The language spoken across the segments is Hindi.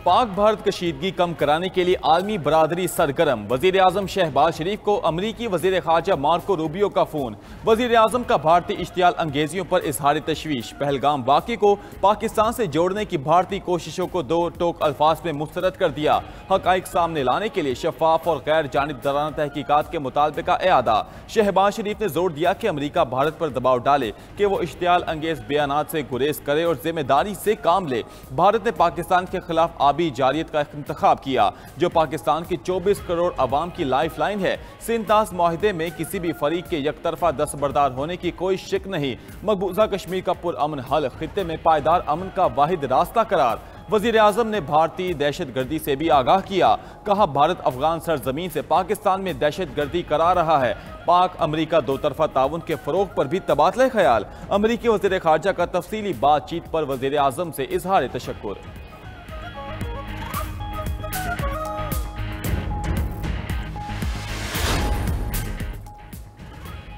पाक भारत कशीदगी कम कराने के लिए आलमी बरादरी सरगर्म। वजीर आजम शहबाज शरीफ को अमरीकी वजीर खारजा मार्को रूबियो का फोन। वजीर आजम का भारतीय इश्तियाल अंगेजियों पर इजहार तशवीश। पहलगाम वाक़े को पाकिस्तान से जोड़ने की भारतीय कोशिशों को दो टोक अल्फाज में मुस्तरद कर दिया। हक़ाइक़ सामने लाने के लिए शफाफ और गैर जानिबदाराना तहकीकात के मुतालबे का एआदा। शहबाज शरीफ ने जोर दिया कि अमरीका भारत पर दबाव डाले कि वो इश्तियाल अंगेज बयानात से गुरेज करे और जिम्मेदारी से काम ले। भारत ने पाकिस्तान के खिलाफ आबी जारियत का इंतखाब किया, जो पाकिस्तान की 24 करोड़ अवाम की लाइफ लाइन है। सिंतास माहिदे में किसी भी फरीक के यकतरफा दस्तबरदार होने की कोई शिक नहीं। मकबूजा कश्मीर का पुरअमन हल, खित्ते में पायदार अमन का वाहिद रास्ता करार। वजीर आजम ने भारतीय दहशत गर्दी से भी आगाह किया। कहा, भारत अफगान सरजमीन से पाकिस्तान में दहशत गर्दी करा रहा है। पाक अमरीका दो तरफा ताउन के फरोग पर भी तबादला ख्याल। अमरीकी वजीर खारजा का तफसीली बातचीत पर वजीर आजम से इजहार तशक्कुर।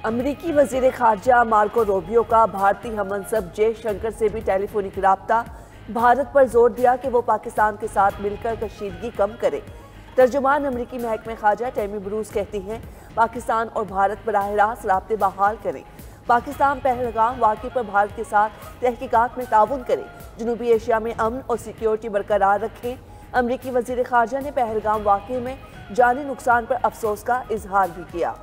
अमरीकी वजीर खारजा मार्को रूबियो का भारतीय हममनसब जयशंकर से भी टेलीफोनिक राब्ता। भारत पर जोर दिया कि वो पाकिस्तान के साथ मिलकर कशीदगी कम करे। तर्जुमान अमरीकी महकमे खारजा टैमी ब्रूस कहती हैं, पाकिस्तान और भारत बराह रास्त राब्ते बहाल करें। पाकिस्तान पहलगाम वाक़े पर भारत के साथ तहकीकात में ताउन करे। जनूबी एशिया में अमन और सिक्योरिटी बरकरार रखें। अमरीकी वजीर खारजा ने पहलगाम वाक़े में जानी नुकसान पर अफसोस का इजहार भी किया।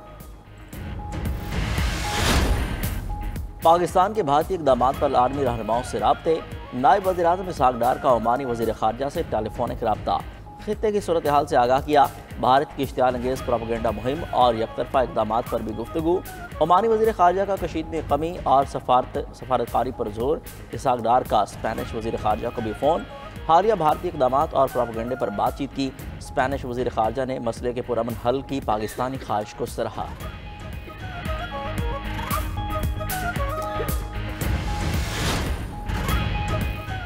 पाकिस्तान के भारतीय इक़दामात पर आर्मी रहनुमाओं से राब्ते। नायब वज़ीर आज़म इसहाक़ डार का ओमानी वज़ीर ख़ारजा से टेलीफोनिक राब्ता। खित्ते की सूरत हाल से आगाह किया। भारत की इश्तियाल अंगेज़ प्रोपेगेंडा मुहिम और यकतरफा इक़दामात पर भी गुफ्तगू। ओमानी वज़ीर ख़ारजा का कशीद में कमी और सफारतकारी पर जोर। इसहाक़ डार का स्पेनिश वज़ीर ख़ारजा को भी फ़ोन। हालिया भारतीय इक़दामात और प्रोपेगेंडे पर बातचीत की। स्पेनिश वज़ीर ख़ारजा ने मसले के पुरअमन हल की पाकिस्तानी ख्वाहिश को सराहा।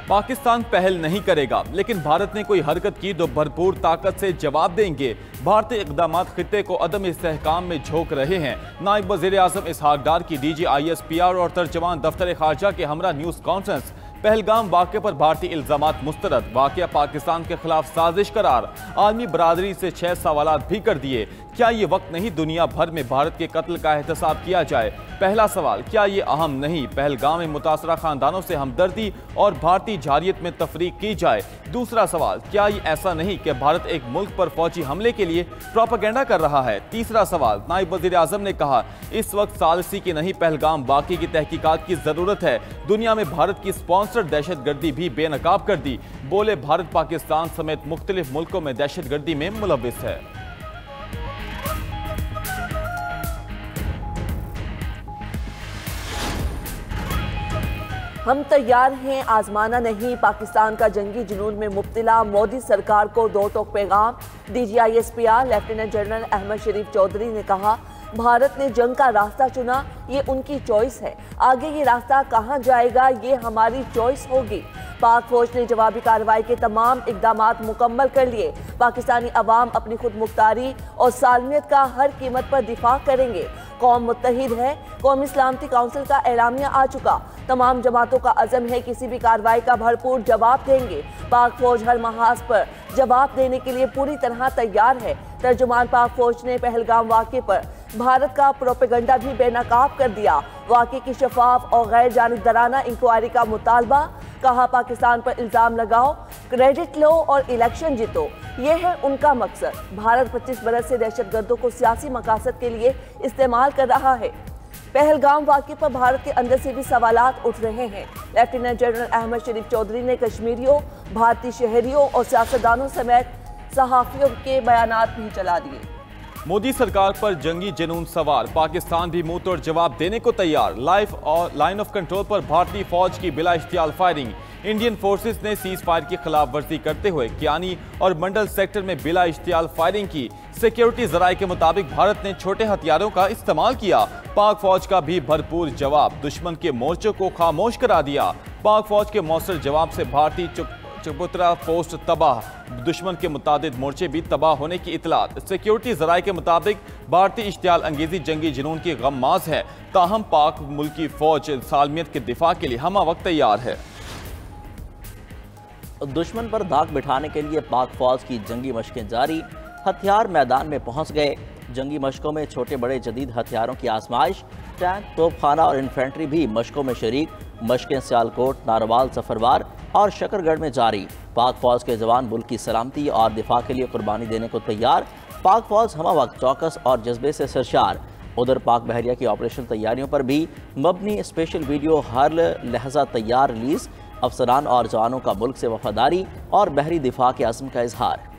पाकिस्तान पहल नहीं करेगा, लेकिन भारत ने कोई हरकत की तो भरपूर ताकत से जवाब देंगे। भारतीय इक़दामात खित्ते को अदम इस्तेहकाम में झोंक रहे हैं। नायब वज़ीर आज़म इसहाक़ डार की DGIS-PR और तर्जमान दफ्तर खारजा के हमरा न्यूज़ कॉन्फ्रेंस। पहलगाम वाक़े पर भारतीय इल्ज़ामात मुस्तरद। वाक़या पाकिस्तान के खिलाफ साजिश करार। आलमी बरादरी से 6 सवालात भी कर दिए। क्या ये वक्त नहीं दुनिया भर में भारत के कत्ल का एहतसाब किया जाए? पहला सवाल, क्या ये अहम नहीं पहलगाम में मुतासरा खानदानों से हमदर्दी और भारतीय जारियत में तफरीक की जाए? दूसरा सवाल, क्या ये ऐसा नहीं कि भारत एक मुल्क पर फौजी हमले के लिए प्रोपेगेंडा कर रहा है? तीसरा सवाल, नायब वज़ीर आज़म ने कहा, इस वक्त सालसी की नहीं पहलगाम वाक़े की तहकीकात की ज़रूरत है। दुनिया में भारत की स्पॉन्सर दहशत गर्दी भी बेनकाब कर दी। बोले, भारत पाकिस्तान समेत मुख्तलिफ मुल्कों में दहशत गर्दी में मुलव्विस है। हम तैयार हैं, आजमाना नहीं। पाकिस्तान का जंगी जुनून में मुब्तला मोदी सरकार को दो टोक पैगाम। DGIS-PR लेफ्टिनेंट जनरल अहमद शरीफ चौधरी ने कहा, भारत ने जंग का रास्ता चुना, ये उनकी चॉइस है। आगे ये रास्ता कहाँ जाएगा, ये हमारी चॉइस होगी। पाक फौज ने जवाबी कार्रवाई के तमाम इकदामात मुकम्मल कर लिए। पाकिस्तानी अवाम अपनी खुद मुख्तारी और सालमियत का हर कीमत पर दिफा करेंगे। कौम मुत्तहिद है। कौमी सलामती काउंसिल का एलामिया आ चुका। तमाम जमातों का अज़म है, किसी भी कार्रवाई का भरपूर जवाब देंगे। पाक फौज हर महाज पर जवाब देने के लिए पूरी तरह तैयार है। तर्जुमान पाक फौज ने पहलगाम वाक़े पर भारत का प्रोपेगेंडा भी बेनकाब कर दिया। वाक़े की शफाफ और गैर जानिबदाराना इंक्वायरी का मुतालबा। कहा, पाकिस्तान पर इल्ज़ाम लगाओ, क्रेडिट लो और इलेक्शन जीतो, ये है उनका मकसद। भारत 25 बरस से दहशतगर्दों को सियासी मकासद के लिए इस्तेमाल कर रहा है। पहलगाम वाक़े पर भारत के अंदर से भी सवालात उठ रहे हैं। लेफ्टिनेंट जनरल अहमद शरीफ चौधरी ने कश्मीरियों, भारतीय शहरियों और सियासतदानों समेत सहाफ़ियों के बयानात भी चला दिए। मोदी सरकार पर जंगी जुनून सवार। पाकिस्तान भी मुंह तोड़ जवाब देने को तैयार। लाइन ऑफ कंट्रोल पर भारतीय फौज की बिला इख्तियार फायरिंग। इंडियन फोर्सेस ने सीज फायर की खिलाफ वर्जी करते हुए कियानी और मंडल सेक्टर में बिला इख्तियार फायरिंग की। सिक्योरिटी जराये के मुताबिक भारत ने छोटे हथियारों का इस्तेमाल किया। पाक फौज का भी भरपूर जवाब। दुश्मन के मोर्चों को खामोश करा दिया। पाक फौज के मौसर जवाब से भारतीय चबूतरा पोस्ट तबाह। दुश्मन के मुतादिद मोर्चे भी तबाह होने की इतलात। सिक्योरिटी जराये के मुताबिक भारतीय इश्तियाल अंगेजी जंगी जुनून की गम्माज है। ताहम पाक मुल्की फौज सालमियत के दिफा के लिए हमा वक्त तैयार है। दुश्मन पर दाग बिठाने के लिए पाक फौज की जंगी मशकें जारी, हथियार मैदान में पहुंच गए। जंगी मशकों में छोटे बड़े जदीद हथियारों की आजमाइश, टैंक, तोपखाना और इन्फेंट्री भी मशकों में शरीक। मशकें सियालकोट, नारोवाल, सफरवार और शकरगढ़ में जारी। पाक फौज के जवान मुल्क की सलामती और दिफा के लिए कुर्बानी देने को तैयार। पाक फौज हमा वक्त चौकस और जज्बे से सरशार। उधर पाक बहरिया की ऑपरेशन तैयारियों पर भी मबनी स्पेशल वीडियो हर लहजा तैयार रिलीज। अफसरान और जवानों का मुल्क से वफादारी और बहरी दिफा के अज़्म का इजहार।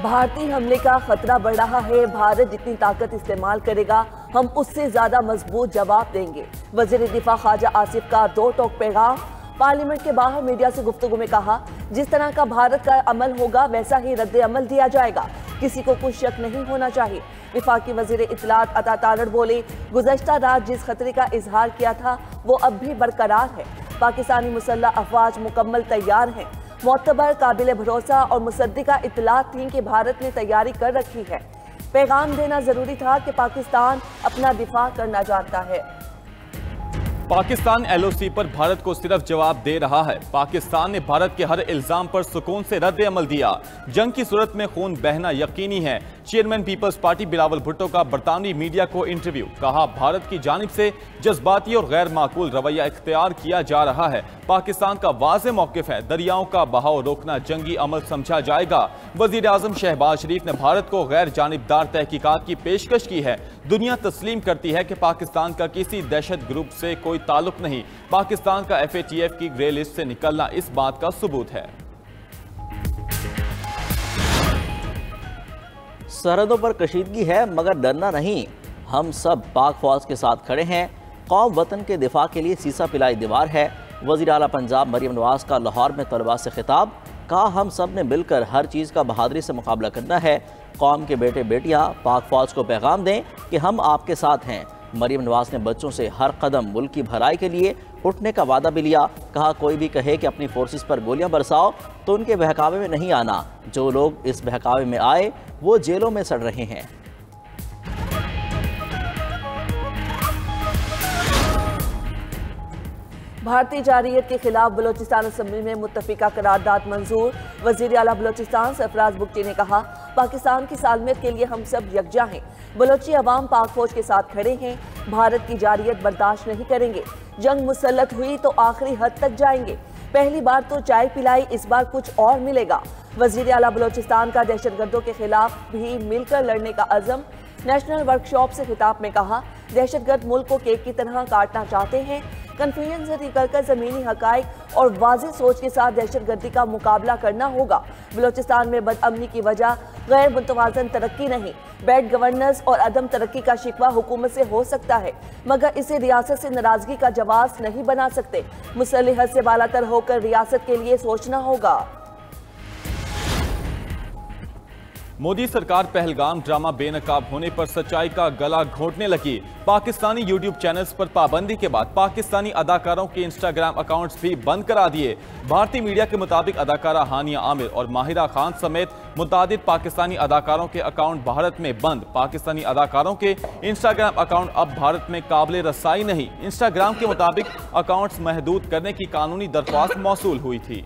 भारतीय हमले का खतरा बढ़ रहा है। भारत जितनी ताकत इस्तेमाल करेगा हम उससे ज्यादा मजबूत जवाब देंगे। वजीर दिफा ख्वाजा आसिफ का दो टोक पैगाम। पार्लियामेंट के बाहर मीडिया से गुफ्तगू में कहा, जिस तरह का भारत का अमल होगा वैसा ही रद्द अमल दिया जाएगा, किसी को कुछ शक नहीं होना चाहिए। विफाकी वजीर इत्तलात अता तारड़ बोले, गुज़श्ता रात जिस खतरे का इजहार किया था वो अब भी बरकरार है। पाकिस्तानी मुसल्लह अफवाज मुकम्मल तैयार हैं। मोतबर, काबिल भरोसा और मुसद्दिका इत्तलात थी कि भारत ने तैयारी कर रखी है। पैगाम देना जरूरी था कि पाकिस्तान अपना दिफा करना जानता है। पाकिस्तान LOC पर भारत को सिर्फ जवाब दे रहा है। पाकिस्तान ने भारत के हर इल्जाम पर सुकून से रद्द अमल दिया। जंग की सूरत में खून बहना यकीनी है। Chairman People's Party Bilawal Bhutto का बरतानवी मीडिया को इंटरव्यू। कहा, भारत की जानिब से जज्बाती और गैर माकूल रवैया इख्तियार किया जा रहा है। पाकिस्तान का वाज़ेह मौक़िफ़ है, दरियाओं का बहाव रोकना जंगी अमल समझा जाएगा। वज़ीर आज़म शहबाज शरीफ ने भारत को गैर जानिबदार तहकीकात की पेशकश की है। दुनिया तस्लीम करती है कि पाकिस्तान का किसी दहशत ग्रुप से कोई ताल्लुक नहीं। पाकिस्तान का FATF की ग्रे लिस्ट से निकलना इस बात का सबूत है। सरहदों पर कशीदगी है मगर डरना नहीं, हम सब पाक फौज के साथ खड़े हैं। कौम वतन के दिफा के लिए सीसा पिलाई दीवार है। वज़ीर आला पंजाब मरियम नवाज का लाहौर में तलबा से खिताब। कहा, हम सब ने मिलकर हर चीज़ का बहादुरी से मुकाबला करना है। कौम के बेटे बेटियां पाक फौज को पैगाम दें कि हम आपके साथ हैं। मरियम नवाज ने बच्चों से हर कदम मुल्क की भलाई के लिए उठने का वादा भी लिया। कहा, कोई भी कहे कि अपनी फोर्सेस पर गोलियां बरसाओ तो उनके बहकावे में नहीं आना। जो लोग इस बहकावे में आए वो जेलों में सड़ रहे हैं। भारतीय जारियत के खिलाफ बलोचिस्तान असम्बली में मुत्तफिका करारदाद मंजूर। वजीर आला बलोचिस्तान सरफराज बुगटी ने कहा, पाकिस्तान की सालमियत के लिए हम सब यकजा हैं। बलोची अवाम पाक फौज के साथ खड़े हैं। भारत की जारियत बर्दाश्त नहीं करेंगे। जंग मुसल्लत हुई तो आखिरी हद तक जाएंगे। पहली बार तो चाय पिलाई, इस बार कुछ और मिलेगा। वजीर आला बलोचिस्तान का दहशतगर्दों के खिलाफ भी मिलकर लड़ने का अज़म। नेशनल वर्कशॉप से खिताब में कहा, दहशतगर्द मुल्क को केक की तरह काटना चाहते हैं। कन्फ्यूजन से निकलकर ज़मीनी हकाइक और वाज़ेह सोच के साथ दहशतगर्दी का मुकाबला करना होगा। बलोचिस्तान में बदअमनी की वजह गैर मुतवाज़न तरक्की नहीं, बैड गवर्नेंस और अदम तरक्की का शिकवा हुकूमत से हो सकता है, मगर इसे रियासत से नाराजगी का जवाब नहीं बना सकते। मुसल्लह हद से बालातर होकर रियासत के लिए सोचना होगा। मोदी सरकार पहलगाम ड्रामा बेनकाब होने पर सच्चाई का गला घोंटने लगी। पाकिस्तानी यूट्यूब चैनल्स पर पाबंदी के बाद पाकिस्तानी अदाकारों के इंस्टाग्राम अकाउंट्स भी बंद करा दिए। भारतीय मीडिया के मुताबिक अदाकारा हानिया आमिर और माहिरा खान समेत मुतादिद पाकिस्तानी अदाकारों के अकाउंट भारत में बंद। पाकिस्तानी अदाकारों के इंस्टाग्राम अकाउंट अब भारत में काबिल रसाई नहीं। इंस्टाग्राम के मुताबिक अकाउंट्स महदूद करने की कानूनी दरख्वास्त मौसूल हुई थी।